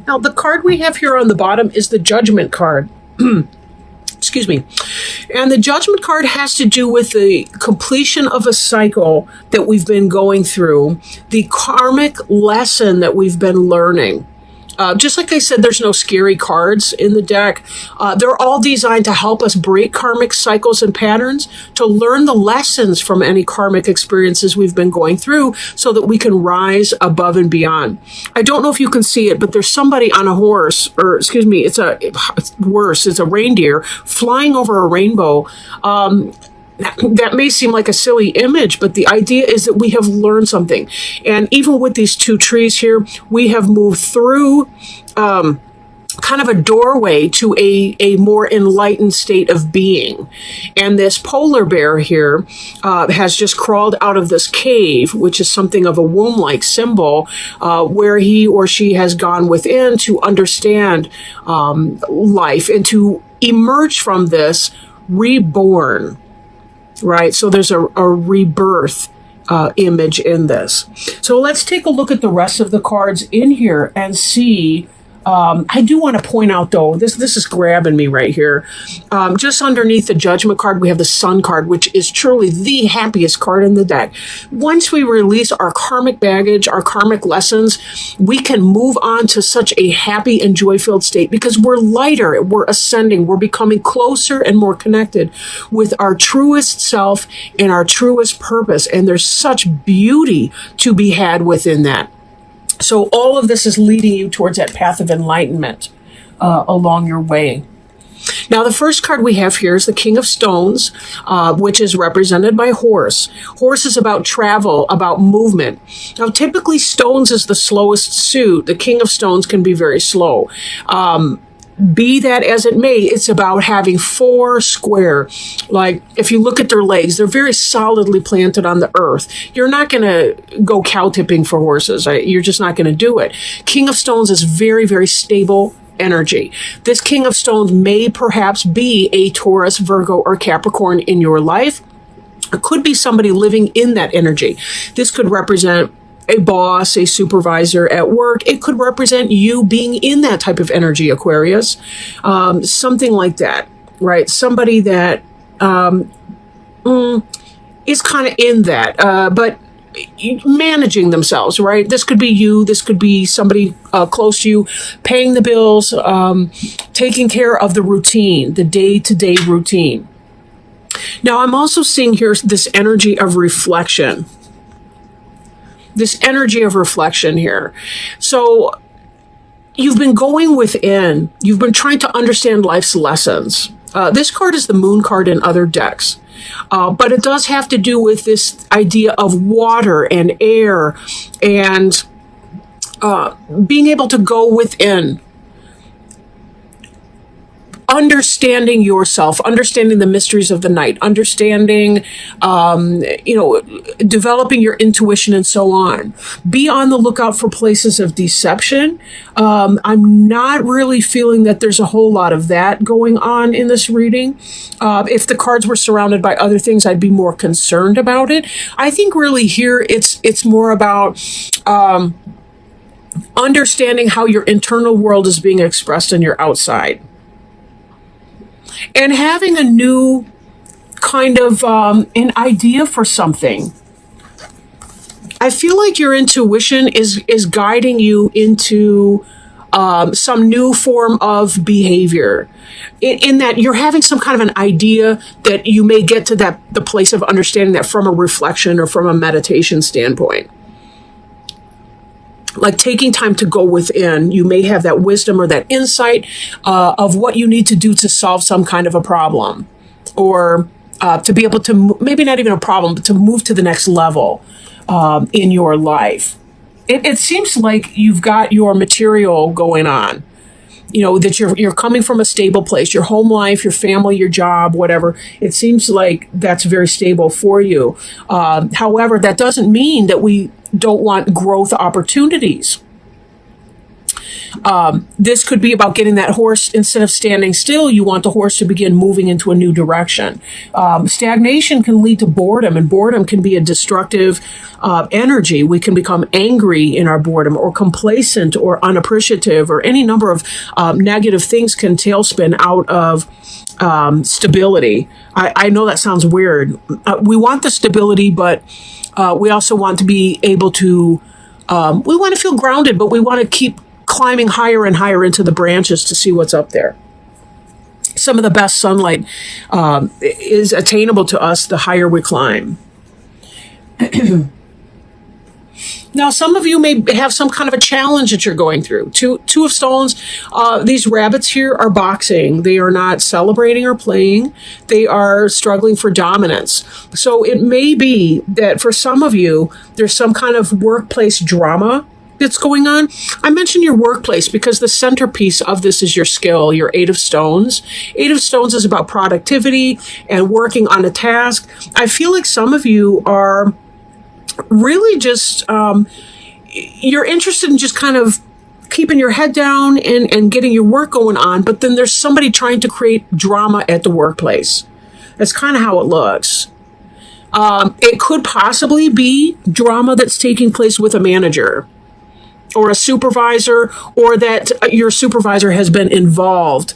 Now, the card we have here on the bottom is the Judgment card. Excuse me. And the Judgment card has to do with the completion of a cycle that we've been going through, the karmic lesson that we've been learning. Just like I said, there's no scary cards in the deck. They're all designed to help us break karmic cycles and patterns, to learn the lessons from any karmic experiences we've been going through so that we can rise above and beyond. I don't know if you can see it, but there's somebody on a horse, or excuse me, it's a reindeer flying over a rainbow. That may seem like a silly image, but the idea is that we have learned something. And even with these two trees here, we have moved through kind of a doorway to a more enlightened state of being. And this polar bear here has just crawled out of this cave, which is something of a womb-like symbol, where he or she has gone within to understand life and to emerge from this reborn. Right, so there's a rebirth image in this. So let's take a look at the rest of the cards in here and see. I do want to point out, though, this is grabbing me right here. Just underneath the Judgment card, we have the Sun card, which is truly the happiest card in the deck. Once we release our karmic baggage, our karmic lessons, we can move on to such a happy and joy-filled state because we're lighter, we're ascending, we're becoming closer and more connected with our truest self and our truest purpose. And there's such beauty to be had within that. So all of this is leading you towards that path of enlightenment along your way. Now, the first card we have here is the King of Stones, which is represented by horse. Horse is about travel, about movement. Now, typically, stones is the slowest suit. The King of Stones can be very slow. Be that as it may, it's about having four square. Like, if you look at their legs, they're very solidly planted on the earth. You're not going to go cow tipping for horses. You're just not going to do it. King of Stones is very, very stable energy. This King of Stones may perhaps be a Taurus, Virgo, or Capricorn in your life. It could be somebody living in that energy. This could represent a boss, a supervisor at work. It could represent you being in that type of energy, Aquarius. Something like that, right? Somebody that is kind of in that, but managing themselves, right? This could be you. This could be somebody close to you, paying the bills, taking care of the routine, the day-to-day routine. Now, I'm also seeing here this energy of reflection. This energy of reflection here. So you've been going within. You've been trying to understand life's lessons. This card is the Moon card in other decks. But it does have to do with this idea of water and air and being able to go within. Understanding yourself, understanding the mysteries of the night, understanding, developing your intuition and so on. Be on the lookout for places of deception. I'm not really feeling that there's a whole lot of that going on in this reading. If the cards were surrounded by other things, I'd be more concerned about it. I think really here it's more about understanding how your internal world is being expressed in your outside. And having a new kind of an idea for something. I feel like your intuition is guiding you into some new form of behavior. In that you're having some kind of an idea that you may get to the place of understanding that from a reflection or from a meditation standpoint. Like taking time to go within, you may have that wisdom or that insight of what you need to do to solve some kind of a problem, or to be able to, maybe not even a problem, but to move to the next level in your life. It seems like you've got your material going on, that you're coming from a stable place, your home life, your family, your job, whatever. It seems like that's very stable for you. However, that doesn't mean that we don't want growth opportunities. This could be about getting that horse, instead of standing still, you want the horse to begin moving into a new direction. Stagnation can lead to boredom, and boredom can be a destructive energy. We can become angry in our boredom, or complacent, or unappreciative, or any number of negative things can tailspin out of stability. I know that sounds weird. We want the stability, but we also want to be able to, we want to feel grounded, but we want to keep climbing higher and higher into the branches to see what's up there. Some of the best sunlight is attainable to us the higher we climb. Now, some of you may have some kind of a challenge that you're going through. Two of Stones, these rabbits here are boxing. They are not celebrating or playing. They are struggling for dominance. So it may be that for some of you, there's some kind of workplace drama that's going on. I mention your workplace because the centerpiece of this is your skill, your Eight of Stones. Eight of Stones is about productivity and working on a task. I feel like some of you are really just, you're interested in just kind of keeping your head down and getting your work going on, but then there's somebody trying to create drama at the workplace. That's kind of how it looks. It could possibly be drama that's taking place with a manager or a supervisor, or that your supervisor has been involved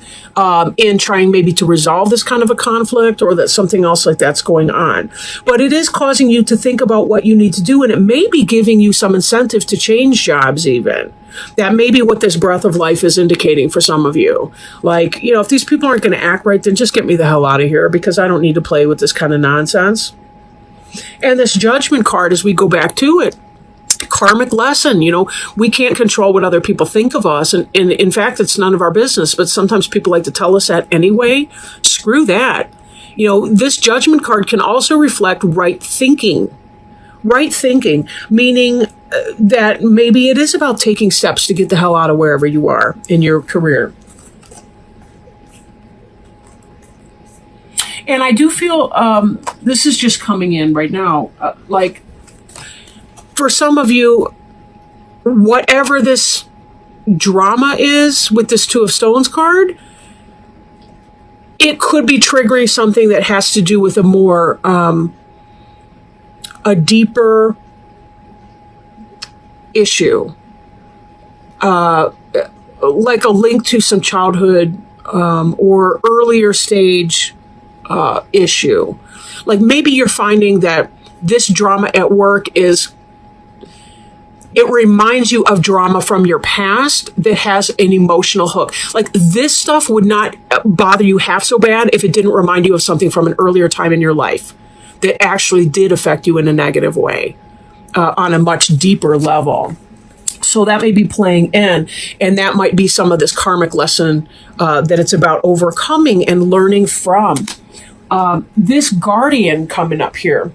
in trying maybe to resolve this kind of a conflict, or that something else like that's going on. But it is causing you to think about what you need to do, and it may be giving you some incentive to change jobs even. That may be what this breath of life is indicating for some of you. Like, you know, if these people aren't going to act right, then just get me the hell out of here, because I don't need to play with this kind of nonsense. And this Judgment card, as we go back to it, karmic lesson. You know, we can't control what other people think of us. And in fact, it's none of our business. But sometimes people like to tell us that anyway. Screw that. You know, this Judgment card can also reflect right thinking. Right thinking, meaning that maybe it is about taking steps to get the hell out of wherever you are in your career. And I do feel this is just coming in right now. Like, for some of you, whatever this drama is with this Two of Stones card, it could be triggering something that has to do with a more, a deeper issue. Like a link to some childhood or earlier stage issue. Like maybe you're finding that this drama at work it reminds you of drama from your past that has an emotional hook. Like this stuff would not bother you half so bad if it didn't remind you of something from an earlier time in your life that actually did affect you in a negative way on a much deeper level. So that may be playing in, and that might be some of this karmic lesson that it's about overcoming and learning from. This Guardian coming up here.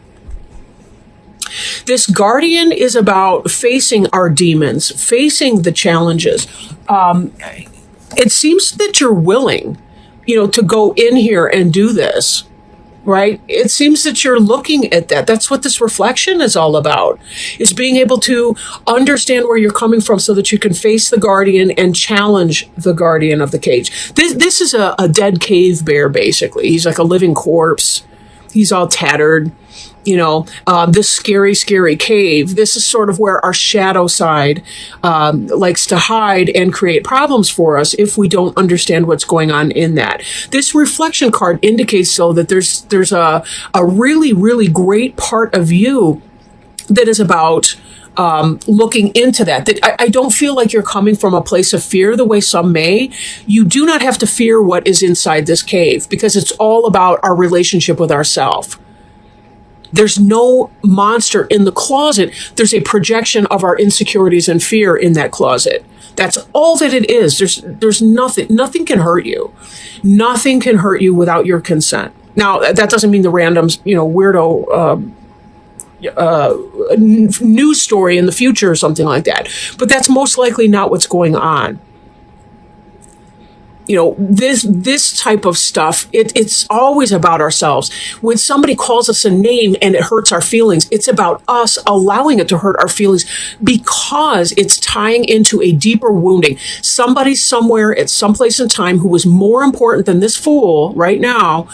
This Guardian is about facing our demons, facing the challenges. It seems that you're willing, you know, to go in here and do this, right? It seems that you're looking at that. That's what this reflection is all about, is being able to understand where you're coming from so that you can face the Guardian and challenge the Guardian of the cage. This is a dead cave bear, basically. He's like a living corpse. He's all tattered. You know, this scary, scary cave, this is sort of where our shadow side likes to hide and create problems for us if we don't understand what's going on in that. This reflection card indicates so that there's a really, really great part of you that is about looking into that. I don't feel like you're coming from a place of fear the way some may. You do not have to fear what is inside this cave, because it's all about our relationship with ourselves. There's no monster in the closet. There's a projection of our insecurities and fear in that closet. That's all that it is. There's nothing can hurt you. Nothing can hurt you without your consent. Now, that doesn't mean the random, you know, weirdo news story in the future or something like that. But that's most likely not what's going on. this type of stuff, it's always about ourselves. When somebody calls us a name and it hurts our feelings, it's about us allowing it to hurt our feelings because it's tying into a deeper wounding. Somebody somewhere at some place in time who was more important than this fool right now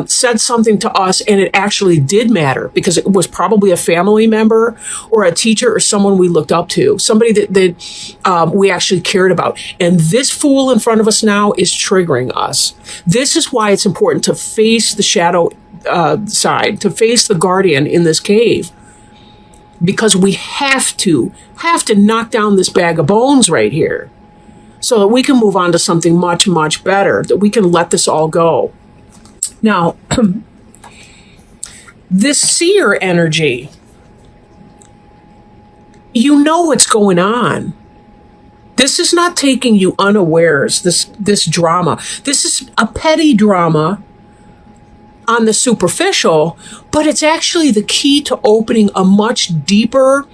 said something to us, and it actually did matter because it was probably a family member or a teacher or someone we looked up to, somebody that we actually cared about. And this fool in front of us now is triggering us. This is why it's important to face the shadow side, to face the guardian in this cave, because we have to knock down this bag of bones right here so that we can move on to something much, much better, that we can let this all go. Now, this seer energy, you know what's going on. This is not taking you unawares, this drama. This is a petty drama on the superficial, but it's actually the key to opening a much deeper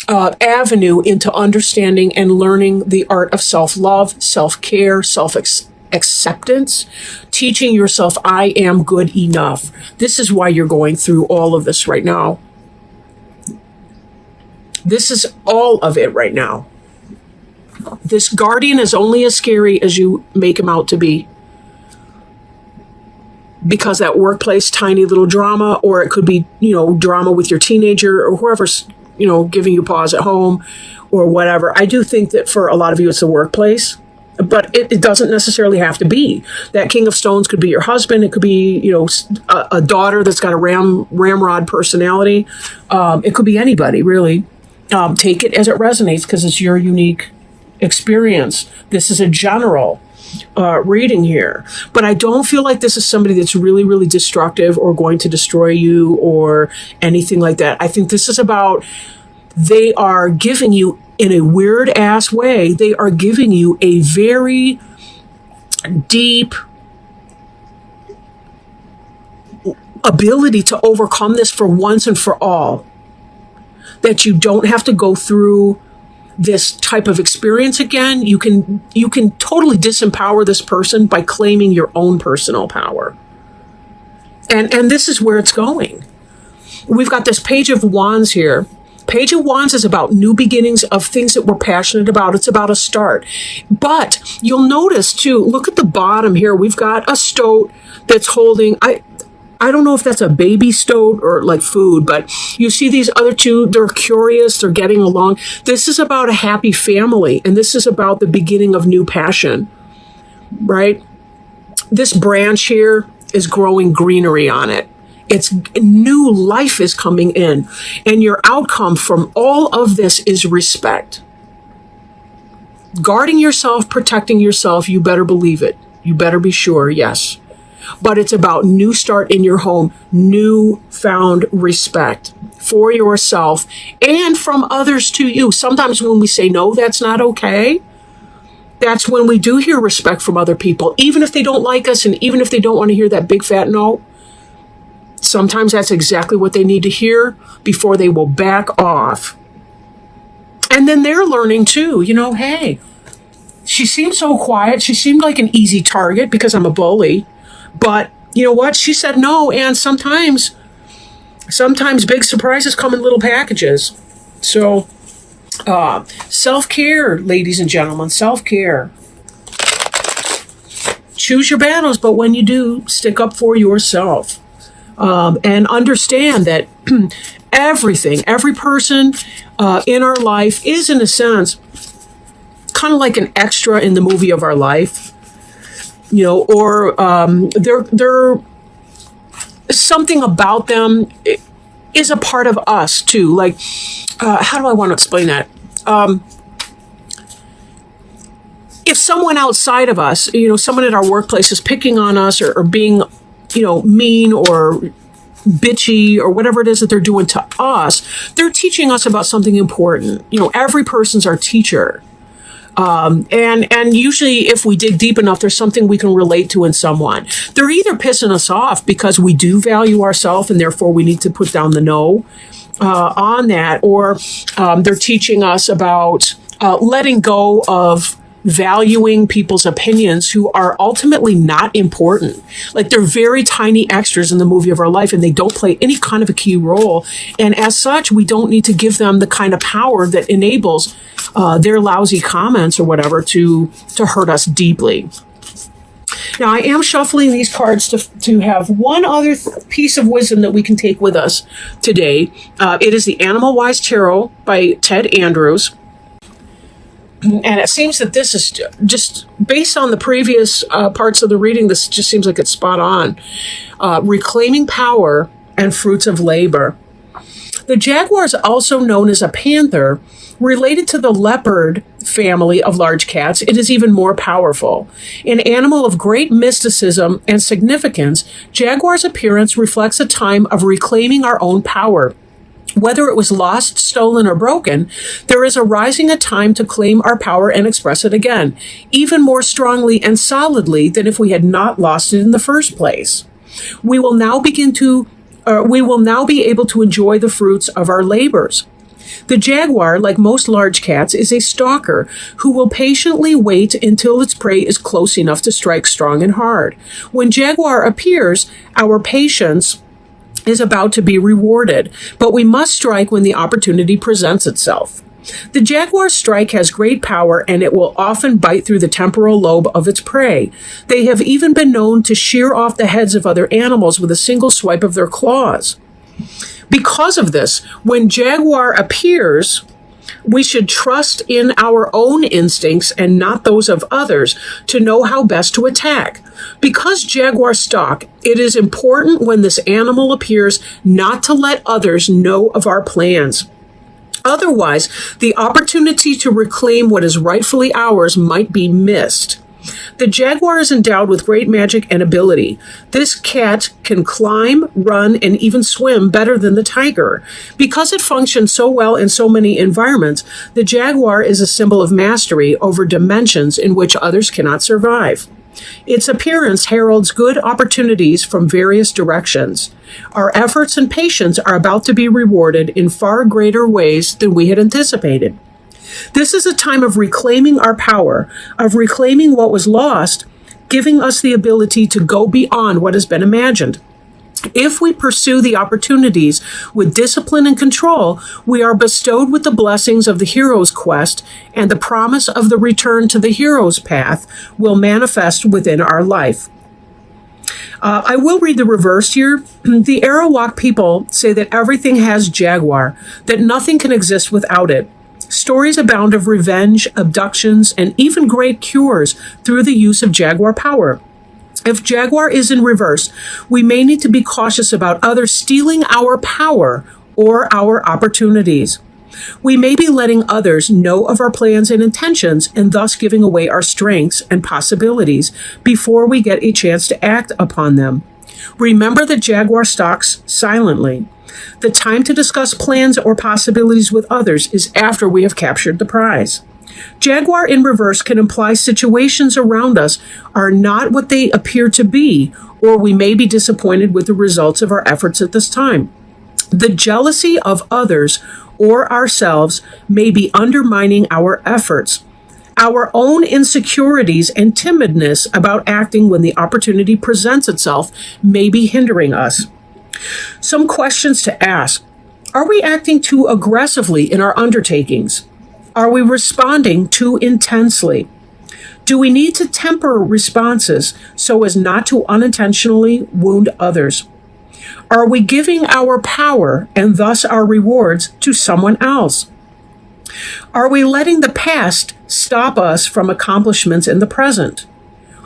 avenue into understanding and learning the art of self-love, self-care, self-acceptance, teaching yourself, I am good enough. This is why you're going through all of this right now. This is all of it right now. This guardian is only as scary as you make him out to be. Because that workplace tiny little drama, or it could be, drama with your teenager or whoever's, giving you pause at home or whatever. I do think that for a lot of you, it's the workplace, but it doesn't necessarily have to be. That King of Stones could be your husband. It could be, a daughter that's got a ramrod personality. It could be anybody, really. Take it as it resonates because it's your unique experience. This is a general reading here, but I don't feel like this is somebody that's really, really destructive or going to destroy you or anything like that. I think this is about, they are giving you, in a weird ass way, they are giving you a very deep ability to overcome this for once and for all. That you don't have to go through this type of experience again. You can totally disempower this person by claiming your own personal power. And this is where it's going. We've got this Page of Wands here. Page of Wands is about new beginnings of things that we're passionate about. It's about a start. But you'll notice too, look at the bottom here. We've got a stoat that's holding, I don't know if that's a baby stoat or like food, but you see these other two, they're curious, they're getting along. This is about a happy family, and this is about the beginning of new passion, right? This branch here is growing greenery on it. It's new life is coming in, and your outcome from all of this is respect. Guarding yourself, protecting yourself, you better believe it. You better be sure, yes. But it's about new start in your home, new found respect for yourself and from others to you. Sometimes when we say, no, that's not okay, that's when we do hear respect from other people, even if they don't like us and even if they don't want to hear that big fat no. Sometimes that's exactly what they need to hear before they will back off. And then they're learning too, hey, she seemed so quiet. She seemed like an easy target because I'm a bully. But you know what? She said no, and sometimes big surprises come in little packages. So, self-care, ladies and gentlemen, self-care. Choose your battles, but when you do, stick up for yourself. And understand that every person in our life is, in a sense, kind of like an extra in the movie of our life. Or they're something about them is a part of us too. Like, how do I want to explain that? If someone outside of us, someone at our workplace is picking on us or being, mean or bitchy or whatever it is that they're doing to us, they're teaching us about something important. Every person's our teacher. And usually if we dig deep enough, there's something we can relate to in someone. They're either pissing us off because we do value ourselves and therefore we need to put down the no on that, or they're teaching us about letting go of valuing people's opinions who are ultimately not important. Like, they're very tiny extras in the movie of our life, and they don't play any kind of a key role. And as such, we don't need to give them the kind of power that enables their lousy comments or whatever to hurt us deeply. Now, I am shuffling these cards to have one other piece of wisdom that we can take with us today. It is the Animal Wise Tarot by Ted Andrews. And it seems that this is just based on the previous parts of the reading, this just seems like it's spot on. Reclaiming power and fruits of labor. The jaguar is also known as a panther. Related to the leopard family of large cats, it is even more powerful. An animal of great mysticism and significance, jaguar's appearance reflects a time of reclaiming our own power. Whether it was lost, stolen, or broken, there is arising a time to claim our power and express it again, even more strongly and solidly than if we had not lost it in the first place. We will now be able to enjoy the fruits of our labors. The jaguar, like most large cats, is a stalker who will patiently wait until its prey is close enough to strike strong and hard. When jaguar appears, our patience is about to be rewarded, but we must strike when the opportunity presents itself. The jaguar's strike has great power, and it will often bite through the temporal lobe of its prey. They have even been known to shear off the heads of other animals with a single swipe of their claws. Because of this, when jaguar appears, we should trust in our own instincts and not those of others to know how best to attack. Because jaguars stalk, it is important when this animal appears not to let others know of our plans. Otherwise, the opportunity to reclaim what is rightfully ours might be missed. The jaguar is endowed with great magic and ability. This cat can climb, run, and even swim better than the tiger. Because it functions so well in so many environments, the jaguar is a symbol of mastery over dimensions in which others cannot survive. Its appearance heralds good opportunities from various directions. Our efforts and patience are about to be rewarded in far greater ways than we had anticipated. This is a time of reclaiming our power, of reclaiming what was lost, giving us the ability to go beyond what has been imagined. If we pursue the opportunities with discipline and control, we are bestowed with the blessings of the hero's quest, and the promise of the return to the hero's path will manifest within our life. I will read the reverse here. The Arawak people say that everything has jaguar, that nothing can exist without it. Stories abound of revenge, abductions, and even great cures through the use of jaguar power. If jaguar is in reverse, we may need to be cautious about others stealing our power or our opportunities. We may be letting others know of our plans and intentions and thus giving away our strengths and possibilities before we get a chance to act upon them. Remember that jaguar stalks silently. The time to discuss plans or possibilities with others is after we have captured the prize. Jaguar in reverse can imply situations around us are not what they appear to be, or we may be disappointed with the results of our efforts at this time. The jealousy of others or ourselves may be undermining our efforts. Our own insecurities and timidness about acting when the opportunity presents itself may be hindering us. Some questions to ask. Are we acting too aggressively in our undertakings? Are we responding too intensely? Do we need to temper responses so as not to unintentionally wound others? Are we giving our power and thus our rewards to someone else? Are we letting the past stop us from accomplishments in the present?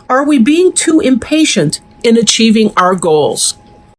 Are we being too impatient in achieving our goals?